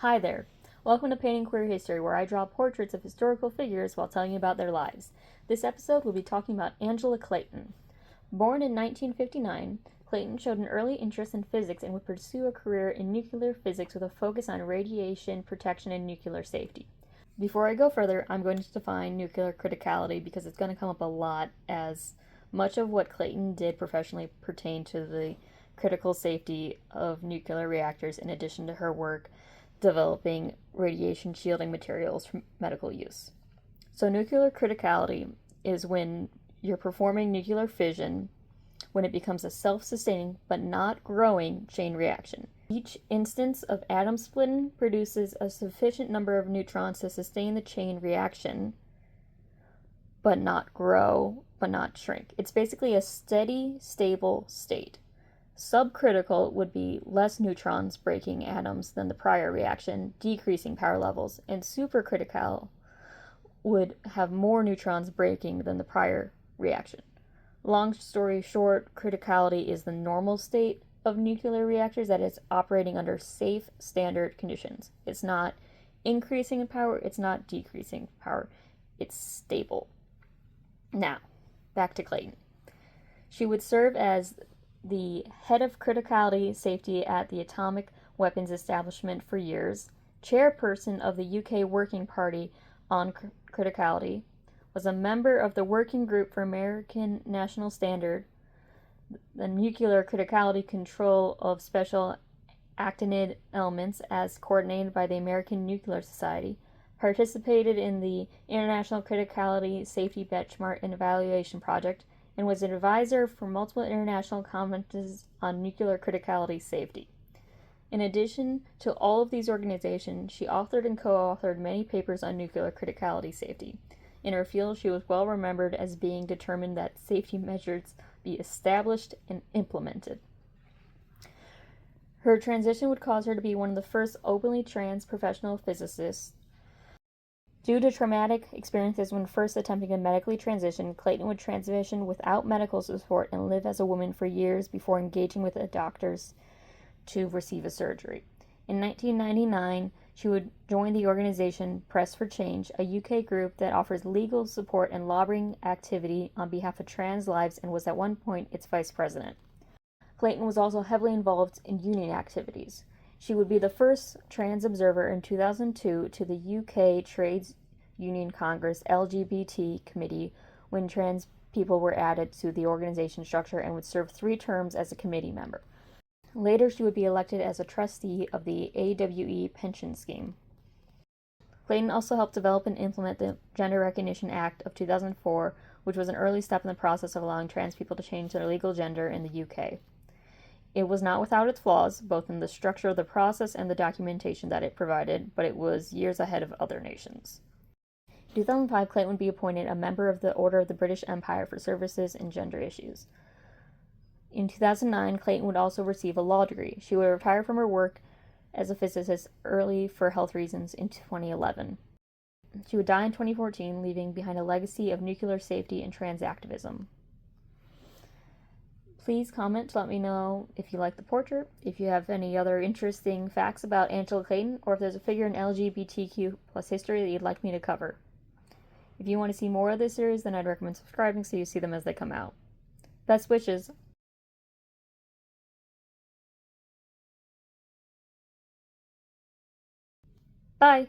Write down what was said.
Hi there. Welcome to Painting Queer History, where I draw portraits of historical figures while telling you about their lives. This episode will be talking about Angela Clayton. Born in 1959, Clayton showed an early interest in physics and would pursue a career in nuclear physics with a focus on radiation protection and nuclear safety. Before I go further, I'm going to define nuclear criticality because it's going to come up a lot, as much of what Clayton did professionally pertained to the critical safety of nuclear reactors, in addition to her work developing radiation shielding materials for medical use. So, nuclear criticality is when you're performing nuclear fission when it becomes a self-sustaining but not growing chain reaction. Each instance of atom splitting produces a sufficient number of neutrons to sustain the chain reaction but not grow, but not shrink. It's basically a steady, stable state. Subcritical would be less neutrons breaking atoms than the prior reaction, decreasing power levels, and supercritical would have more neutrons breaking than the prior reaction. Long story short, criticality is the normal state of nuclear reactors, that is operating under safe standard conditions. It's not increasing in power, it's not decreasing in power, it's stable. Now, back to Clayton. She would serve as the head of criticality safety at the Atomic Weapons Establishment for years, chairperson of the UK Working Party on Criticality, was a member of the Working Group for American National Standard, the Nuclear Criticality Control of Special Actinide Elements as coordinated by the American Nuclear Society, participated in the International Criticality Safety Benchmark and Evaluation Project, and was an advisor for multiple international conferences on nuclear criticality safety. In addition to all of these organizations, she authored and co-authored many papers on nuclear criticality safety. In her field, she was well remembered as being determined that safety measures be established and implemented. Her transition would cause her to be one of the first openly trans professional physicists. Due to traumatic experiences when first attempting to medically transition, Clayton would transition without medical support and live as a woman for years before engaging with the doctors to receive a surgery. In 1999, she would join the organization Press for Change, a UK group that offers legal support and lobbying activity on behalf of trans lives, and was at one point its vice president. Clayton was also heavily involved in union activities. She would be the first trans observer in 2002 to the UK Trades Union Congress LGBT committee when trans people were added to the organization structure, and would serve 3 terms as a committee member. Later, she would be elected as a trustee of the AWE pension scheme. Clayton also helped develop and implement the Gender Recognition Act of 2004, which was an early step in the process of allowing trans people to change their legal gender in the UK. It was not without its flaws, both in the structure of the process and the documentation that it provided, but it was years ahead of other nations. In 2005, Clayton would be appointed a member of the Order of the British Empire for services in gender issues. In 2009, Clayton would also receive a law degree. She would retire from her work as a physicist early for health reasons in 2011. She would die in 2014, leaving behind a legacy of nuclear safety and trans activism. Please comment to let me know if you like the portrait, if you have any other interesting facts about Angela Clayton, or if there's a figure in LGBTQ plus history that you'd like me to cover. If you want to see more of this series, then I'd recommend subscribing so you see them as they come out. Best wishes! Bye!